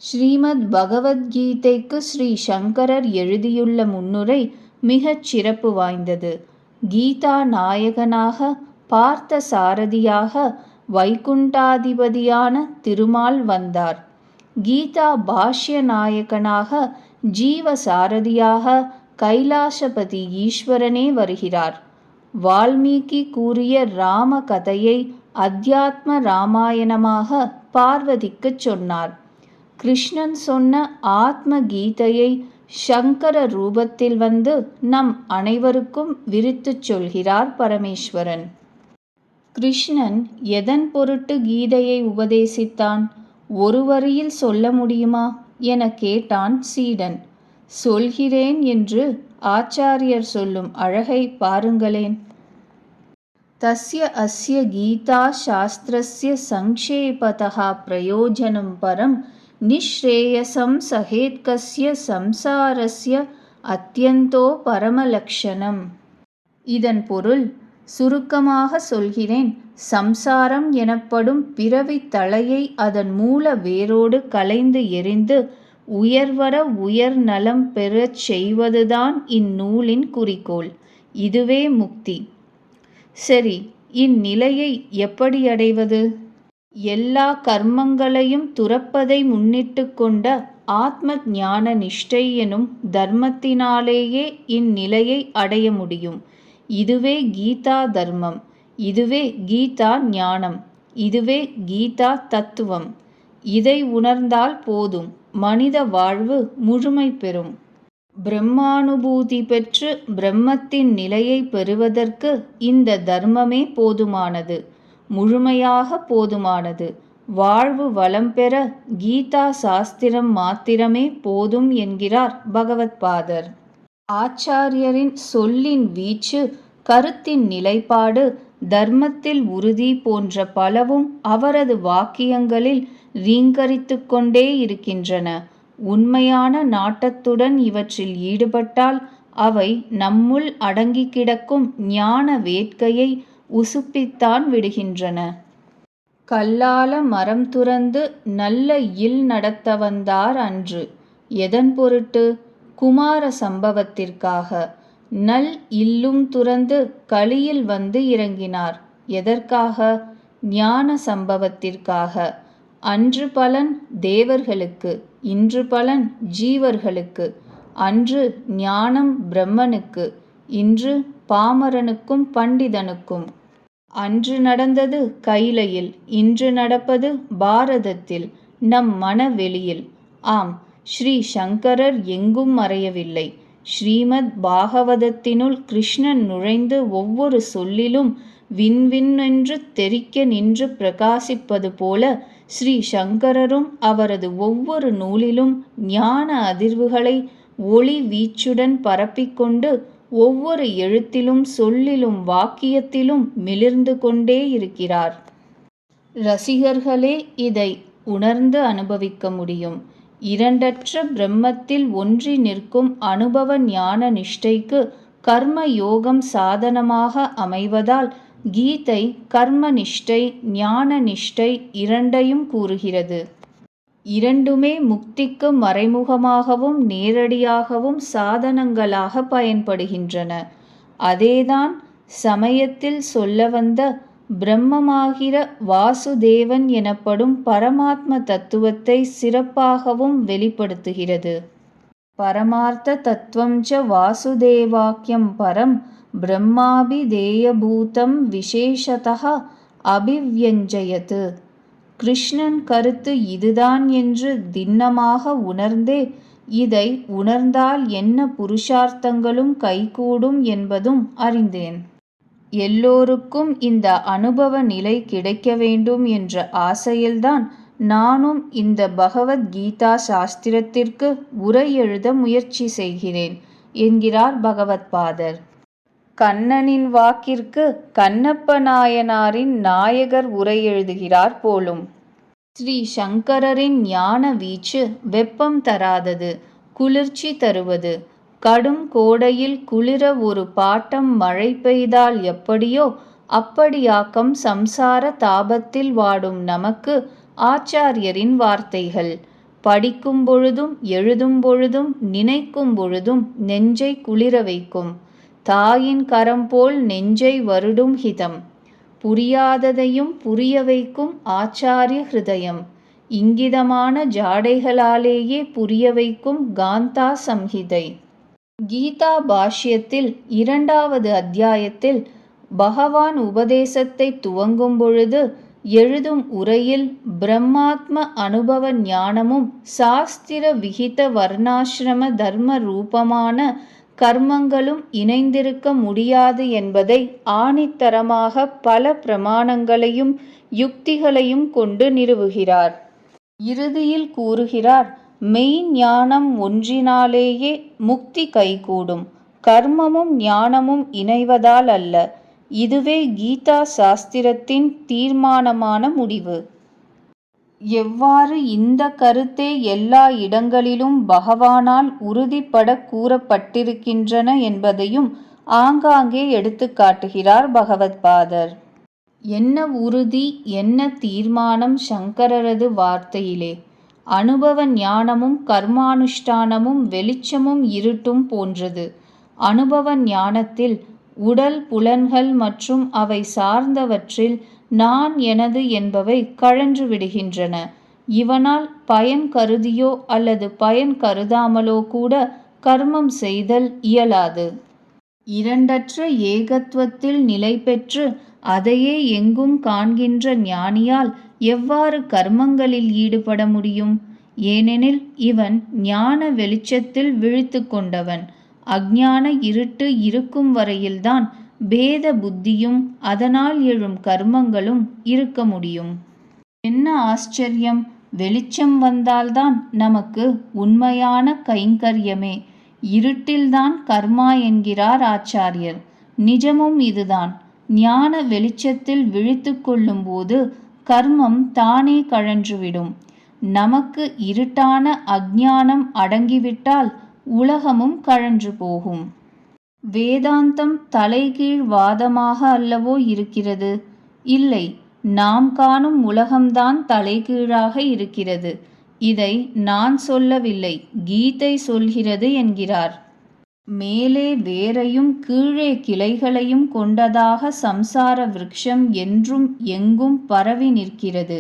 ஸ்ரீமத் பகவத்கீதைக்கு ஸ்ரீ சங்கரர் எழுதியுள்ள முன்னுரை மிகச் சிறப்பு வாய்ந்தது. கீதா நாயகனாக, பார்த்த சாரதியாக, வைகுண்டாதிபதியான திருமால் வந்தார். கீதா பாஷ்ய நாயகனாக, ஜீவ சாரதியாக கைலாசபதி ஈஸ்வரனே வருகிறார். வால்மீகி கூறிய ராம கதையை அத்தியாத்ம ராமாயணமாக பார்வதிக்குச் சொன்னார். கிருஷ்ணன் சொன்ன ஆத்ம கீதையை சங்கர ரூபத்தில் வந்து நம் அனைவருக்கும் விரித்துச் சொல்கிறார் பரமேஸ்வரன். கிருஷ்ணன் எதன் பொருட்டு கீதையை உபதேசித்தான்? ஒரு வரியில் சொல்ல முடியுமா என கேட்டான் சீடன். சொல்கிறேன் என்று ஆச்சாரியர் சொல்லும் அழகை பாருங்களேன். தஸ்ய அஸ்ய கீதா சாஸ்திரஸ்ய சங்க்ஷேபதः பிரயோஜனம் பரம் நிஸ்ரேயசம் சஹேத்கஸ்ய சம்சாரஸ்ய அத்யந்தோ பரமலக்ஷணம். இதன் பொருள் சுருக்கமாக சொல்கிறேன். சம்சாரம் எனப்படும் பிறவித் தலையை அதன் மூல வேரோடு களைந்து எறிந்து உயர்வர உயர் நலம் பெறச் செய்வதுதான் இந்நூலின் குறிக்கோள். இதுவே முக்தி. சரி, இந்நிலையை எப்படி அடைவது? எல்லா கர்மங்களையும் துறப்பதை முன்னிட்டு கொண்ட ஆத்ம ஞான நிஷ்டை எனும் தர்மத்தினாலேயே இந்நிலையை அடைய முடியும். இதுவே கீதா தர்மம், இதுவே கீதா ஞானம், இதுவே கீதா தத்துவம். இதை உணர்ந்தால் போதும், மனித வாழ்வு முழுமை பெறும். பிரம்மானுபூதி பெற்று பிரம்மத்தின் நிலையை பெறுவதற்கு இந்த தர்மமே போதுமானது, முழுமையாக போதுமானது. வாழ்வு வளம் பெற கீதா சாஸ்திரம் மாத்திரமே போதும் என்கிறார் பகவத்பாதர். ஆச்சாரியரின் சொல்லின் வீச்சு, கருத்தின் நிலைப்பாடு, தர்மத்தில் உறுதி போன்ற பலவும் அவரது வாக்கியங்களில் ரீங்கரித்து கொண்டே இருக்கின்றன. உண்மையான நாட்டத்துடன் இவற்றில் ஈடுபட்டால் அவை நம்முள் அடங்கி கிடக்கும் ஞான வேட்கையை உசுப்பித்தான் விடுகின்றன. கல்லால மரம் துறந்து நல்ல இல் நடத்த வந்தார் அன்று. எதன் பொருட்டு? குமார சம்பவத்திற்காக. நல் இல்லும் துறந்து கலியில் வந்து இறங்கினார். எதற்காக? ஞான சம்பவத்திற்காக. அன்று பலன் தேவர்களுக்கு, இன்று பலன் ஜீவர்களுக்கு. அன்று ஞானம் பிரம்மனுக்கு, இன்று பாமரனுக்கும் பண்டிதனுக்கும். அன்று நடந்தது கைலையில், இன்று நடப்பது பாரதத்தில், நம் மனவெளியில். ஆம், ஸ்ரீ சங்கரர் எங்கும் மறையவில்லை. ஸ்ரீமத் பாகவதத்தினுள் கிருஷ்ணன் நுழைந்து ஒவ்வொரு சொல்லிலும் விண்விண்ணென்று தெறிக்க நின்று பிரகாசிப்பது போல ஸ்ரீ சங்கரரும் அவரது ஒவ்வொரு நூலிலும் ஞான அதிர்வுகளை ஒளி வீச்சுடன் பரப்பிக்கொண்டு ஒவ்வொரு எழுத்திலும் சொல்லிலும் வாக்கியத்திலும் மிளிர்ந்து கொண்டே இருக்கிறார். ரசிகர்களே இதை உணர்ந்து அனுபவிக்க முடியும். இரண்டற்ற பிரம்மத்தில் ஒன்றி நிற்கும் அனுபவ ஞான நிஷ்டைக்கு கர்ம யோகம் சாதனமாக அமைவதால் கீதை கர்ம நிஷ்டை, ஞான நிஷ்டை இரண்டையும் கூறுகிறது. இரண்டுமே முக்திக்கு மறைமுகமாகவும் நேரடியாகவும் சாதனங்களாக பயன்படுகின்றன. அதேதான் சமயத்தில் சொல்ல வந்த பிரம்மமாகிற வாசுதேவன் எனப்படும் பரமாத்ம தத்துவத்தை சிறப்பாகவும் வெளிப்படுத்துகிறது. பரமார்த்த தத்துவஞ்ச வாசுதேவாக்கியம் பரம் பிரம்மாபிதேயபூதம் விசேஷதः அபிவ்யஞ்சயத். கிருஷ்ணன் கருத்து இதுதான் என்று திண்ணமாக உணர்ந்தே இதை உணர்ந்தால் என்ன புருஷார்த்தங்களும் கைகூடும் என்பதும் அறிந்தேன். எல்லோருக்கும் இந்த அனுபவ நிலை கிடைக்க வேண்டும் என்ற ஆசையில்தான் நானும் இந்த பகவத்கீதா சாஸ்திரத்திற்கு உரை எழுத முயற்சி செய்கிறேன் என்கிறார் பகவத்பாதர். கண்ணனின் வாக்கிற்கு கண்ணப்ப நாயனாரின் நாயகர் உரை எழுதுகிறார் போலும். ஸ்ரீ சங்கரரின் ஞான வீச்சு வெப்பம் தராதது, குளிர்ச்சி தருவது. கடும் கோடையில் குளிர ஒரு பாட்டம் மழை பெய்தால் எப்படியோ அப்படியாக்கம் சம்சார தாபத்தில் வாடும் நமக்கு ஆச்சாரியரின் வார்த்தைகள். படிக்கும் பொழுதும் எழுதும் பொழுதும் நினைக்கும் பொழுதும் நெஞ்சை குளிர வைக்கும். தாயின் கரம் போல் நெஞ்சை வருடும் ஹிதம். புரியாததையும் புரிய வைக்கும் ஆச்சாரிய ஹிருதயம். இங்கிதமான ஜாடைகளாலேயே புரிய வைக்கும் காந்தா சம்ஹிதை. கீதா பாஷ்யத்தில் 2வது அத்தியாயத்தில் பகவான் உபதேசத்தை துவங்கும் பொழுது எழுதும் உரையில் பிரம்மாத்ம அனுபவ ஞானமும் சாஸ்திர விகித வர்ணாசிரம தர்ம ரூபமான கர்மங்களும் இணைந்திருக்க முடியாது என்பதை ஆணித்தரமாக பல பிரமாணங்களையும் யுக்திகளையும் கொண்டு நிறுவுகிறார். இறுதியில் கூறுகிறார், மெய் ஞானம் ஒன்றினாலேயே முக்தி கைகூடும், கர்மமும் ஞானமும் இணைவதால் அல்ல. இதுவே கீதா சாஸ்திரத்தின் தீர்மானமான முடிவு. எவ்வாறு இந்த கருத்தே எல்லா இடங்களிலும் பகவானால் உறுதிப்பட கூறப்பட்டிருக்கின்றன என்பதையும் ஆங்காங்கே எடுத்துக்காட்டுகிறார் பகவத்பாதர். என்ன உறுதி, என்ன தீர்மானம் சங்கரரது வார்த்தையிலே! அனுபவ ஞானமும் கர்மானுஷ்டானமும் வெளிச்சமும் இருட்டும் போன்றது. அனுபவ ஞானத்தில் உடல், புலன்கள் மற்றும் அவை சார்ந்தவற்றில் நான், எனது என்பவை கழன்று விடுகின்றன. இவனால் பயன் கருதியோ அல்லது பயன் கருதாமலோ கூட கர்மம் செய்தல் இயலாது. இரண்டற்ற ஏகத்துவத்தில் நிலை பெற்று அதையே எங்கும் காண்கின்ற ஞானியால் எவ்வாறு கர்மங்களில் ஈடுபட முடியும்? ஏனெனில் இவன் ஞான வெளிச்சத்தில் விழித்து கொண்டவன். அஞ்ஞான இருட்டு இருக்கும் வரையில்தான் பேத புத்தியும் அதனால் எழும் கர்மங்களும் இருக்க முடியும். என்ன ஆச்சரியம்! வெளிச்சம் வந்தால்தான் நமக்கு உண்மையான கைங்கரியமே. இருட்டில்தான் கர்மா என்கிறார் ஆச்சாரியர். நிஜமும் இதுதான். ஞான வெளிச்சத்தில் விழித்து கொள்ளும் போது கர்மம் தானே கழன்றுவிடும். நமக்கு இருட்டான அஞ்ஞானம் அடங்கிவிட்டால் உலகமும் கழன்று போகும். வேதாந்தம் தலைகீழ் வாதமாக அல்லவோ இருக்கிறது? இல்லை, நாம் காணும் உலகம்தான் தலைகீழாக இருக்கிறது. இதை நான் சொல்லவில்லை, கீதை சொல்கிறது என்கிறார். மேலே வேரையும் கீழே கிளைகளையும் கொண்டதாக சம்சார விருட்சம் என்றும் எங்கும் பரவி நிற்கிறது.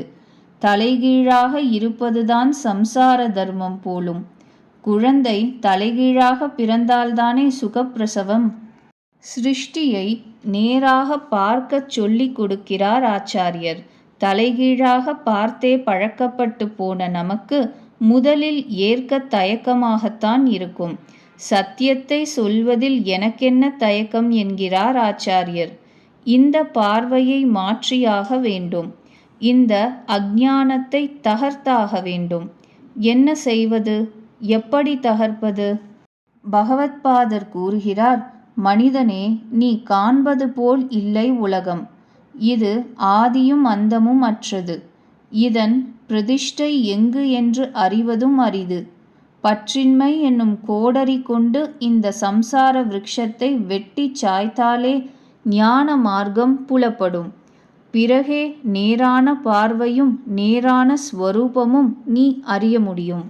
தலைகீழாக இருப்பதுதான் சம்சார தர்மம் போலும். குழந்தை தலைகீழாக பிறந்தால்தானே சுகப்பிரசவம். சிருஷ்டியை நேராக பார்க்கச் சொல்லிக் கொடுக்கிறார் ஆச்சாரியர். தலைகீழாக பார்த்தே பழக்கப்பட்டு போன நமக்கு முதலில் ஏற்க தயக்கமாகத்தான் இருக்கும். சத்தியத்தை சொல்வதில் எனக்கென்ன தயக்கம் என்கிறார் ஆச்சாரியர். இந்த பார்வையை மாற்றியாக வேண்டும். இந்த அஞ்ஞானத்தை தகர்த்தாக வேண்டும். என்ன செய்வது? எப்படி தகர்ப்பது? பகவத்பாதர் கூறுகிறார், மனிதனே, நீ காண்பது போல் இல்லை உலகம். இது ஆதியும் அந்தமும் அற்றது. இதன் பிரதிஷ்டை எங்கு என்று அறிவதும் அரிது. பற்றின்மை என்னும் கோடரி கொண்டு இந்த சம்சார விருட்சத்தை வெட்டி சாய்த்தாலே ஞான மார்க்கம் புலப்படும். பிறகே நேரான பார்வையும் நேரான ஸ்வரூபமும் நீ அறிய முடியும்.